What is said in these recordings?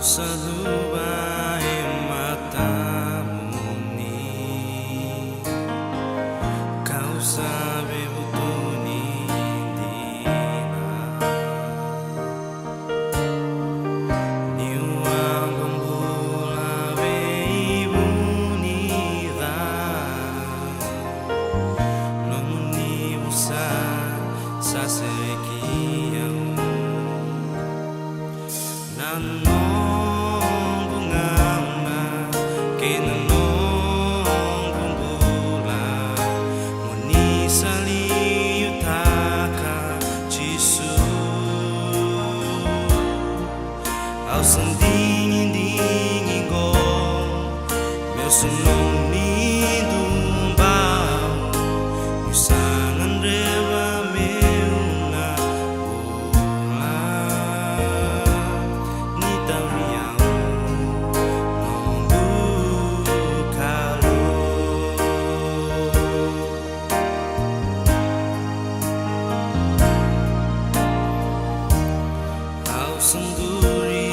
selalu baik matamu ni kau sabe butuh ni dina ni uang pembula be ibu ni da non ni usa sa sekian nano ao sandinho go meu sonho lindo bau usangan reba meu na bola ni tawiau nongu kalo ao senduri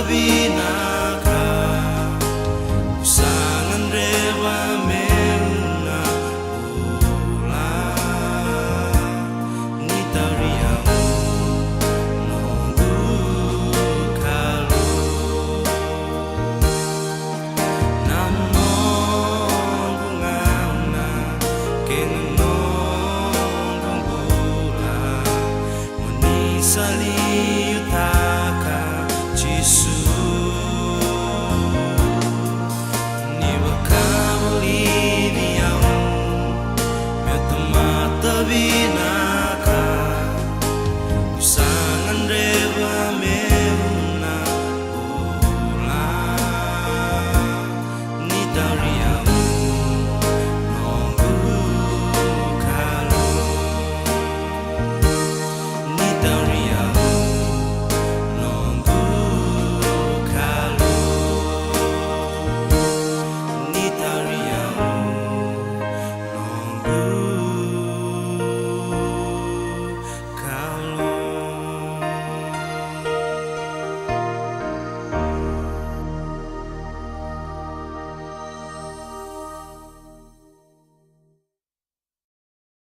binaka usangan reba meuna bula ni tariau nongu kalu namo bungauna kenongu bula menisali